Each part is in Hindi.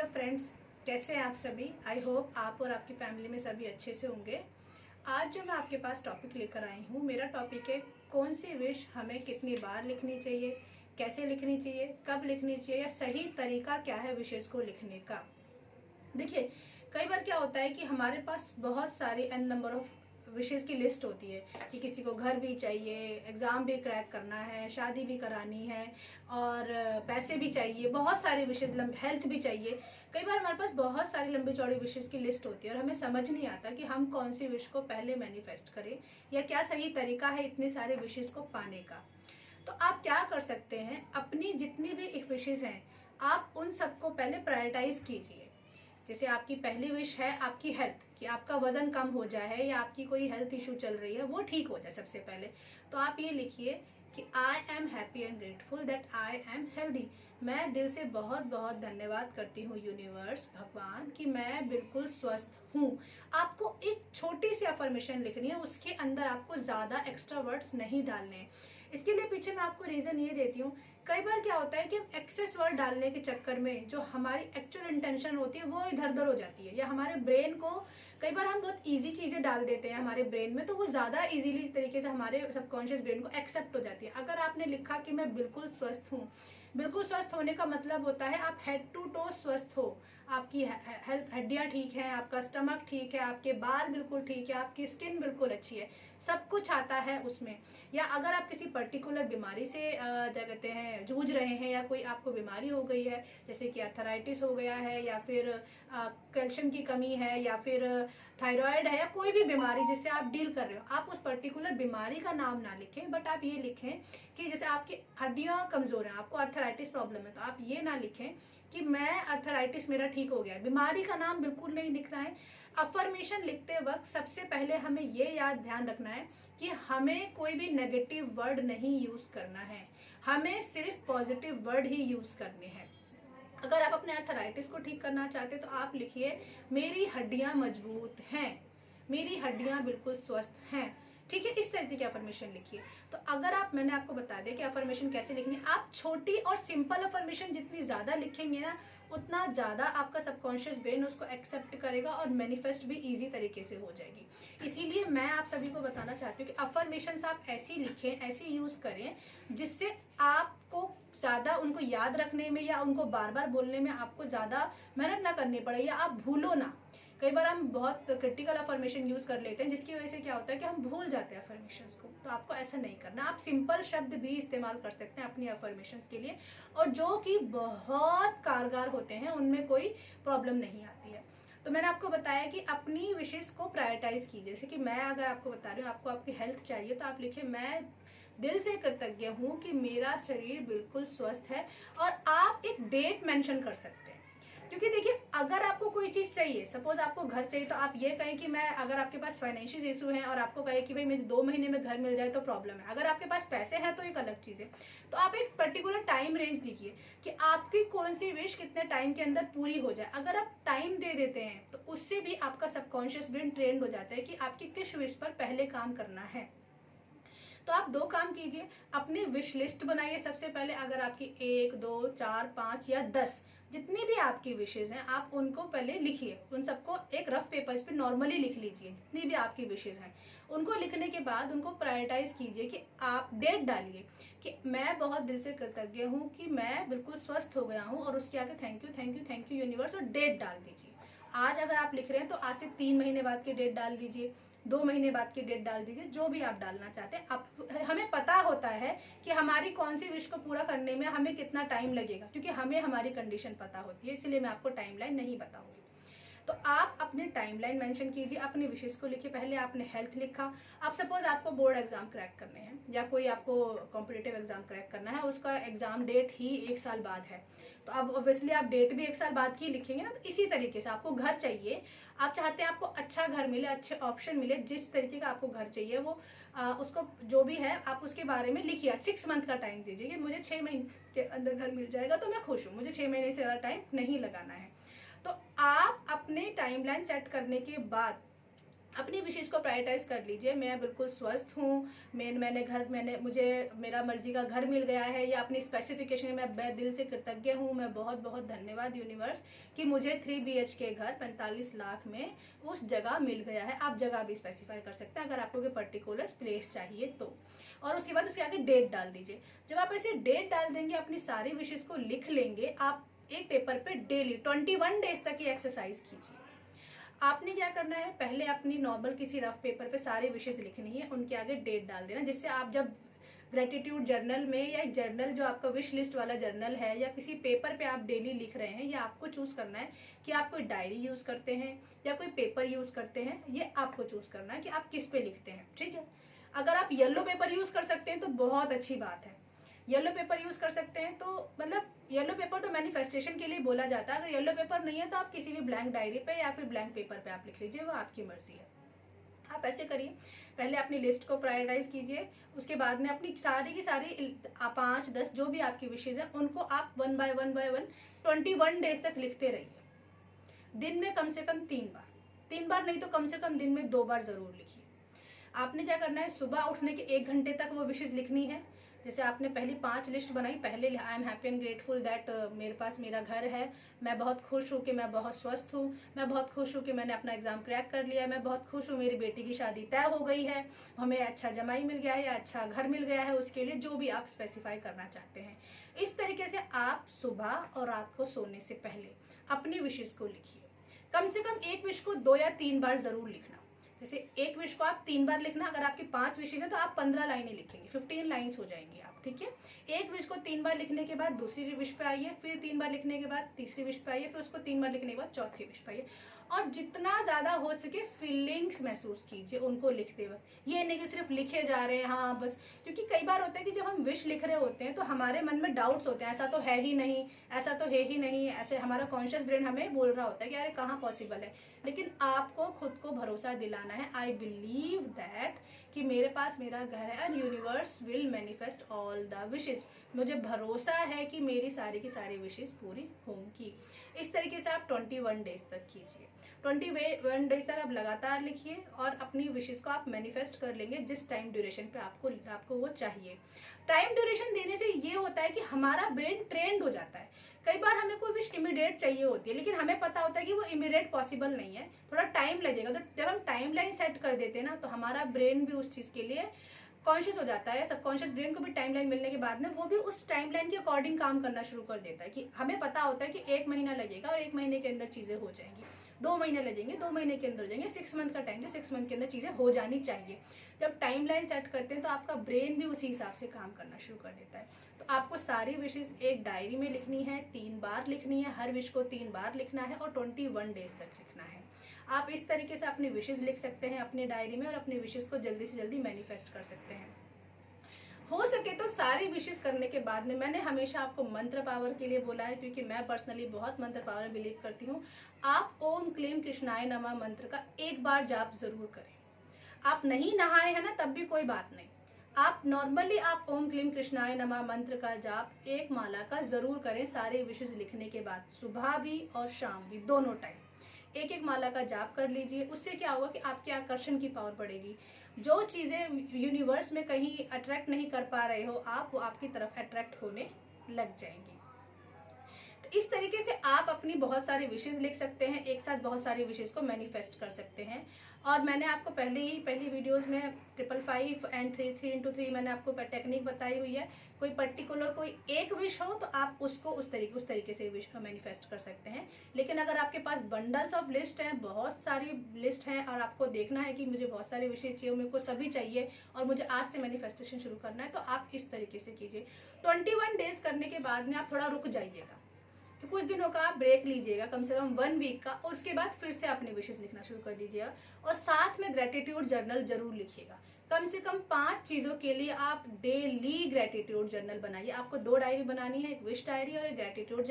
हेलो फ्रेंड्स, कैसे हैं आप सभी। आई होप आप और आपकी फैमिली में सभी अच्छे से होंगे। आज जो मैं आपके पास टॉपिक लेकर आई हूँ, मेरा टॉपिक है कौन सी विश हमें कितनी बार लिखनी चाहिए, कैसे लिखनी चाहिए, कब लिखनी चाहिए, या सही तरीका क्या है विशेष को लिखने का। देखिए, कई बार क्या होता है कि हमारे पास बहुत सारी एन नंबर ऑफ विशेज़ की लिस्ट होती है कि किसी को घर भी चाहिए, एग्ज़ाम भी क्रैक करना है, शादी भी करानी है और पैसे भी चाहिए, बहुत सारी विशेज़, हेल्थ भी चाहिए। कई बार हमारे पास बहुत सारी लंबी चौड़ी विशेज़ की लिस्ट होती है और हमें समझ नहीं आता कि हम कौन सी विश को पहले मैनिफेस्ट करें या क्या सही तरीका है इतने सारे विशेज़ को पाने का। तो आप क्या कर सकते हैं, अपनी जितनी भी एक विशेज़ हैं आप उन सबको पहले प्रायोरिटाइज़ कीजिए। जैसे आपकी पहली विश है आपकी हेल्थ, कि आपका वजन कम हो जाए या आपकी कोई हेल्थ इशू चल रही है वो ठीक हो जाए सबसे पहले। तो आप ये लिखिए कि I am happy and grateful that I am healthy. मैं दिल से बहुत बहुत धन्यवाद करती हूँ यूनिवर्स, भगवान, कि मैं बिल्कुल स्वस्थ हूँ। आपको एक छोटी सी अफर्मेशन लिखनी है, उसके अंदर आपको ज़्यादा एक्स्ट्रा वर्ड्स नहीं डालने हैं। इसके लिए पीछे मैं आपको रीज़न ये देती हूँ, कई बार क्या होता है कि हम एक्सेस वर्ड डालने के चक्कर में जो हमारी एक्चुअल इंटेंशन होती है वो इधर उधर हो जाती है, या हमारे ब्रेन को कई बार हम बहुत इजी चीज़ें डाल देते हैं हमारे ब्रेन में, तो वो ज़्यादा इजीली तरीके से हमारे सबकॉन्शियस ब्रेन को एक्सेप्ट हो जाती है। अगर आपने लिखा कि मैं बिल्कुल स्वस्थ हूँ, बिल्कुल स्वस्थ होने का मतलब होता है आप हेड टू टो स्वस्थ हो, आपकी हेल्थ, हड्डियाँ ठीक हैं, आपका स्टमक ठीक है, आपके बाल बिल्कुल ठीक है, आपकी स्किन बिल्कुल अच्छी है, सब कुछ आता है उसमें। या अगर आप किसी पर्टिकुलर बीमारी से क्या कहते हैं जूझ रहे हैं, या कोई आपको बीमारी हो गई है, जैसे कि अर्थराइटिस हो गया है, या फिर कैल्शियम की कमी है, या फिर थायराइड है, या कोई भी बीमारी जिससे आप डील कर रहे हो, आप उस पर्टिकुलर बीमारी का नाम ना लिखें, बट आप ये लिखें कि जैसे आपकी हड्डियाँ कमज़ोर हैं, आपको अर्थराइटिस प्रॉब्लम है, तो आप ये ना लिखें कि मैं अर्थराइटिस मेरा ठीक हो गया है। बीमारी का नाम बिल्कुल नहीं लिखना है। अफर्मेशन लिखते वक्त सबसे पहले हमें ये याद ध्यान रखना है कि हमें कोई भी नेगेटिव वर्ड नहीं यूज़ करना है, हमें सिर्फ पॉजिटिव वर्ड ही यूज़ करने हैं। अगर आप अपने अर्थराइटिस को ठीक करना चाहते हैं तो आप लिखिए मेरी हड्डियां मजबूत हैं, मेरी हड्डियां बिल्कुल स्वस्थ हैं। ठीक है, इस तरीके की अफर्मेशन लिखिए। तो अगर आप, मैंने आपको बता दिया कि अफर्मेशन कैसे लिखनी है। आप छोटी और सिंपल अफर्मेशन जितनी ज़्यादा लिखेंगे ना, उतना ज़्यादा आपका सबकॉन्शियस ब्रेन उसको एक्सेप्ट करेगा और मैनिफेस्ट भी इजी तरीके से हो जाएगी। इसीलिए मैं आप सभी को बताना चाहती हूँ कि अफर्मेशंस आप ऐसी लिखें, ऐसी यूज़ करें जिससे आपको ज़्यादा उनको याद रखने में या उनको बार बार बोलने में आपको ज़्यादा मेहनत ना करनी पड़े, या आप भूलो ना। कई बार हम बहुत क्रिटिकल अफर्मेशन यूज़ कर लेते हैं जिसकी वजह से क्या होता है कि हम भूल जाते हैं अफर्मेशंस को। तो आपको ऐसा नहीं करना, आप सिंपल शब्द भी इस्तेमाल कर सकते हैं अपनी अफर्मेशंस के लिए, और जो कि बहुत कारगर होते हैं, उनमें कोई प्रॉब्लम नहीं आती है। तो मैंने आपको बताया कि अपनी विशेष को प्रायोरिटाइज कीजिए। जैसे कि मैं अगर आपको बता रही हूँ आपको आपकी हेल्थ चाहिए, तो आप लिखिए मैं दिल से कृतज्ञ हूँ कि मेरा शरीर बिल्कुल स्वस्थ है, और आप एक डेट मेंशन कर सकते हैं। क्योंकि देखिए, अगर आपको कोई चीज़ चाहिए, सपोज आपको घर चाहिए, तो आप ये कहें कि मैं, अगर आपके पास फाइनेंशियल इशू है और आपको कहे कि भाई मुझे 2 महीने में घर मिल जाए, तो प्रॉब्लम है। अगर आपके पास पैसे हैं तो एक अलग चीज़ है। तो आप एक पर्टिकुलर टाइम रेंज दीजिए कि आपकी कौन सी विश कितने टाइम के अंदर पूरी हो जाए। अगर आप टाइम दे देते हैं तो उससे भी आपका सबकॉन्शियस ब्रेन ट्रेंड हो जाता है कि आपकी किस विश पर पहले काम करना है। तो आप 2 काम कीजिए, अपनी विश लिस्ट बनाइए सबसे पहले। अगर आपकी 1, 2, 4, 5 या 10 जितनी भी आपकी विशेज हैं, आप उनको पहले लिखिए। उन सबको एक रफ पेपर्स पे नॉर्मली लिख लीजिए, जितनी भी आपकी विशेज हैं। उनको लिखने के बाद उनको प्रायोरिटाइज कीजिए कि आप डेट डालिए कि मैं बहुत दिल से कृतज्ञ हूँ कि मैं बिल्कुल स्वस्थ हो गया हूँ, और उसके आगे thank you thank you thank you universe, और डेट डाल दीजिए। आज अगर आप लिख रहे हैं तो आज से 3 महीने बाद की डेट डाल दीजिए, 2 महीने बाद की डेट डाल दीजिए, जो भी आप डालना चाहते हैं। आप, हमें पता होता है कि हमारी कौन सी विश को पूरा करने में हमें कितना टाइम लगेगा, क्योंकि हमें हमारी कंडीशन पता होती है, इसलिए मैं आपको टाइमलाइन नहीं बताऊंगी। तो आप अपने टाइमलाइन मेंशन कीजिए, अपनी विशेष को लिखिए। पहले आपने हेल्थ लिखा। आप सपोज आपको बोर्ड एग्जाम क्रैक करने हैं, या कोई आपको कॉम्पिटिटिव एग्जाम क्रैक करना है, उसका एग्जाम डेट ही 1 साल बाद है, तो अब ऑब्वियसली आप डेट भी 1 साल बाद की लिखेंगे ना। तो इसी तरीके से आपको घर चाहिए, आप चाहते हैं आपको अच्छा घर मिले, अच्छे ऑप्शन मिले, जिस तरीके का आपको घर चाहिए वो उसको जो भी है आप उसके बारे में लिखिए। 6 मंथ का टाइम दीजिए कि मुझे 6 महीने के अंदर घर मिल जाएगा तो मैं खुश हूँ, मुझे 6 महीने से ज़्यादा टाइम नहीं लगाना है। तो आप अपने टाइमलाइन सेट करने के बाद अपनी विशेष को प्रायोरिटाइज कर लीजिए। मैं बिल्कुल स्वस्थ हूँ, मैंने मुझे मेरा मर्जी का घर मिल गया है, या अपनी स्पेसिफिकेशन में मैं दिल से कृतज्ञ हूँ। मैं बहुत बहुत धन्यवाद यूनिवर्स कि मुझे 3 BHK घर 45 लाख में उस जगह मिल गया है। आप जगह भी स्पेसिफाई कर सकते हैं अगर आपको कोई पर्टिकुलर प्लेस चाहिए तो। और उसके बाद उसके आगे डेट डाल दीजिए। जब आप ऐसे डेट डाल देंगे, अपनी सारी विशेष को लिख लेंगे, आप एक पेपर पे डेली 21 डेज तक ये एक्सरसाइज कीजिए। आपने क्या करना है, पहले अपनी नॉर्मल किसी रफ पेपर पे सारी विशेष लिखनी है, उनके आगे डेट डाल देना, जिससे आप जब ग्रेटिट्यूड जर्नल में, या एक जर्नल जो आपका विश लिस्ट वाला जर्नल है, या किसी पेपर पे आप डेली लिख रहे हैं, या आपको चूज करना है कि आप कोई डायरी यूज करते हैं या कोई पेपर यूज करते हैं। ये आपको चूज करना है कि आप किस पे लिखते हैं, ठीक है। अगर आप येलो पेपर यूज कर सकते हैं तो बहुत अच्छी बात है। येलो पेपर यूज कर सकते हैं तो मतलब येलो पेपर तो मैनिफेस्टेशन के लिए बोला जाता है। अगर येलो पेपर नहीं है तो आप किसी भी ब्लैंक डायरी पे या फिर ब्लैंक पेपर पे आप लिख लीजिए, वो आपकी मर्जी है। आप ऐसे करिए, पहले अपनी लिस्ट को प्रायोरिटाइज कीजिए, उसके बाद में अपनी सारी की सारी 5-10 जो भी आपकी विशेज है उनको आप 1 बाय 1 21 डेज तक लिखते रहिए। दिन में कम से कम 3 बार नहीं तो कम से कम दिन में 2 बार जरूर लिखिए। आपने क्या करना है, सुबह उठने के 1 घंटे तक वो विशेज लिखनी है। जैसे आपने पहली 5 लिस्ट बनाई, पहले I am happy and grateful that मेरे पास मेरा घर है, मैं बहुत खुश हूँ कि मैं बहुत स्वस्थ हूँ, मैं बहुत खुश हूँ कि मैंने अपना एग्जाम क्रैक कर लिया, मैं बहुत खुश हूँ मेरी बेटी की शादी तय हो गई है, हमें अच्छा जमाई मिल गया है या अच्छा घर मिल गया है, उसके लिए जो भी आप स्पेसिफाई करना चाहते हैं। इस तरीके से आप सुबह और रात को सोने से पहले अपनी विशेष को लिखिए। कम से कम एक विश को 2 या 3 बार जरूर लिखना। जैसे एक विश को आप 3 बार लिखना, अगर आपकी 5 विशेष है तो आप 15 लाइनें लिखेंगे, 15 लाइन्स हो जाएंगी आप, ठीक है। एक विश को 3 बार लिखने के बाद दूसरी विश पे आइए, फिर 3 बार लिखने के बाद तीसरी विश पे आइए, फिर उसको 3 बार लिखने के बाद चौथी विश पे आइए। और जितना ज्यादा हो सके फीलिंग्स महसूस कीजिए उनको लिखते वक्त। ये नहीं कि सिर्फ लिखे जा रहे हैं हाँ बस, क्योंकि कई बार होता है कि जब हम विश लिख रहे होते हैं तो हमारे मन में डाउट्स होते हैं, ऐसा तो है ही नहीं, ऐसा तो है ही नहीं, ऐसे हमारा कॉन्शियस ब्रेन हमें बोल रहा होता है कि अरे कहाँ पॉसिबल है। लेकिन आपको खुद को भरोसा दिलाना है, आई बिलीव दैट कि मेरे पास मेरा घर है and universe will manifest all the wishes. मुझे भरोसा है कि मेरी सारी की सारी विशेस पूरी होंगी। इस तरीके से आप 21 डेज तक कीजिए। 21 डेज तक आप लगातार लिखिए और अपनी विशेस को आप मैनिफेस्ट कर लेंगे जिस टाइम ड्यूरेशन पे आपको वो चाहिए। टाइम ड्यूरेशन देने से ये होता है कि हमारा ब्रेन ट्रेंड हो जाता है। कई बार हमें कोई विश इमीडिएट चाहिए होती है, लेकिन हमें पता होता है कि वो इमीडिएट पॉसिबल नहीं है, थोड़ा टाइम लगेगा। तो जब हम टाइम लाइन सेट कर देते हैं ना, तो हमारा ब्रेन भी उस चीज के लिए कॉन्शियस हो जाता है। सबकॉन्शियस ब्रेन को भी टाइमलाइन मिलने के बाद में वो भी उस टाइमलाइन के अकॉर्डिंग काम करना शुरू कर देता है कि हमें पता होता है कि 1 महीना लगेगा और 1 महीने के अंदर चीजें हो जाएंगी, 2 महीने लगेंगे, 2 महीने के अंदर हो जाएंगे, 6 मंथ का टाइम है, 6 मंथ के अंदर चीजें हो जानी चाहिए। जब टाइमलाइन सेट करते हैं तो आपका ब्रेन भी उसी हिसाब से काम करना शुरू कर देता है। तो आपको सारी विशेष एक डायरी में लिखनी है, 3 बार लिखनी है, हर विश को 3 बार लिखना है और 21 डेज तक लिखना है। आप इस तरीके से अपनी विशेष लिख सकते हैं अपनी डायरी में और अपनी विशेष को जल्दी से जल्दी मैनिफेस्ट कर सकते हैं। हो सके तो सारी विशेष करने के बाद में, मैंने हमेशा आपको मंत्र पावर के लिए बोला है क्योंकि मैं पर्सनली बहुत मंत्र पावर में बिलीव करती हूँ। आप ओम क्लीम कृष्णाय नमः मंत्र का एक बार जाप जरूर करें। आप नहीं नहाए हैं ना तब भी कोई बात नहीं, आप नॉर्मली आप ओम क्लीम कृष्णाय नमः मंत्र का जाप एक माला का जरूर करें सारे विशेष लिखने के बाद, सुबह भी और शाम भी, दोनों टाइम एक एक माला का जाप कर लीजिए। उससे क्या होगा कि आपके आकर्षण की पावर बढ़ेगी। जो चीजें यूनिवर्स में कहीं अट्रैक्ट नहीं कर पा रहे हो आप, वो आपकी तरफ अट्रैक्ट होने लग जाएंगी। तो इस तरीके से आप अपनी बहुत सारी विशेष लिख सकते हैं, एक साथ बहुत सारी विशेष को मैनिफेस्ट कर सकते हैं। और मैंने आपको पहली वीडियोस में 555 एंड 3 मैंने आपको टेक्निक बताई हुई है। कोई पर्टिकुलर कोई एक विश हो तो आप उसको उस तरीके से विश को मैनिफेस्ट कर सकते हैं। लेकिन अगर आपके पास बंडल्स ऑफ लिस्ट हैं, बहुत सारी लिस्ट हैं और आपको देखना है कि मुझे बहुत सारी विशेष चाहिए, मेरे को सभी चाहिए और मुझे आज से मैनिफेस्टेशन शुरू करना है, तो आप इस तरीके से कीजिए। 21 डेज करने के बाद में आप थोड़ा रुक जाइएगा, तो कुछ दिनों का आप ब्रेक लीजिएगा, कम से कम 1 वीक का, और उसके बाद फिर से अपने विशेष लिखना शुरू कर दीजिएगा। और साथ में ग्रेटिट्यूड जर्नल जरूर लिखिएगा। कम से कम 5 चीजों के लिए आप डेली ग्रेटिट्यूड जर्नल बनाइए। आपको 2 डायरी बनानी है, एक विश डायरी और एक ग्रेटिट्यूड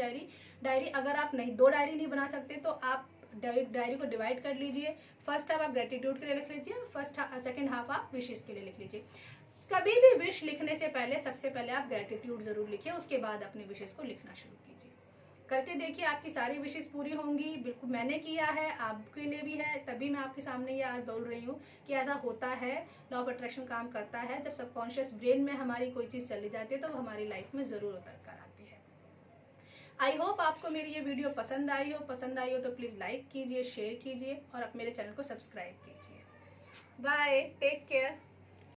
डायरी। अगर आप 2 डायरी नहीं बना सकते तो आप डायरी को डिवाइड कर लीजिए। फर्स्ट हाफ आप ग्रेटिट्यूड के लिए लिख लीजिए, सेकंड हाफ आप विशेष के लिए लिख लीजिए। कभी भी विश लिखने से पहले सबसे पहले आप ग्रेटिट्यूड जरूर लिखिए, उसके बाद अपने विशेष को लिखना शुरू कीजिए। करके देखिए, आपकी सारी विशेष पूरी होंगी। बिल्कुल मैंने किया है, आपके लिए भी है, तभी मैं आपके सामने ये आज बोल रही हूँ कि ऐसा होता है। लॉ ऑफ अट्रैक्शन काम करता है। जब सबकॉन्शियस ब्रेन में हमारी कोई चीज़ चली जाती है तो वो हमारी लाइफ में ज़रूर उतर कर आती है। आई होप आपको मेरी ये वीडियो पसंद आई हो तो प्लीज़ लाइक कीजिए, शेयर कीजिए और आप मेरे चैनल को सब्सक्राइब कीजिए। Bye, take care.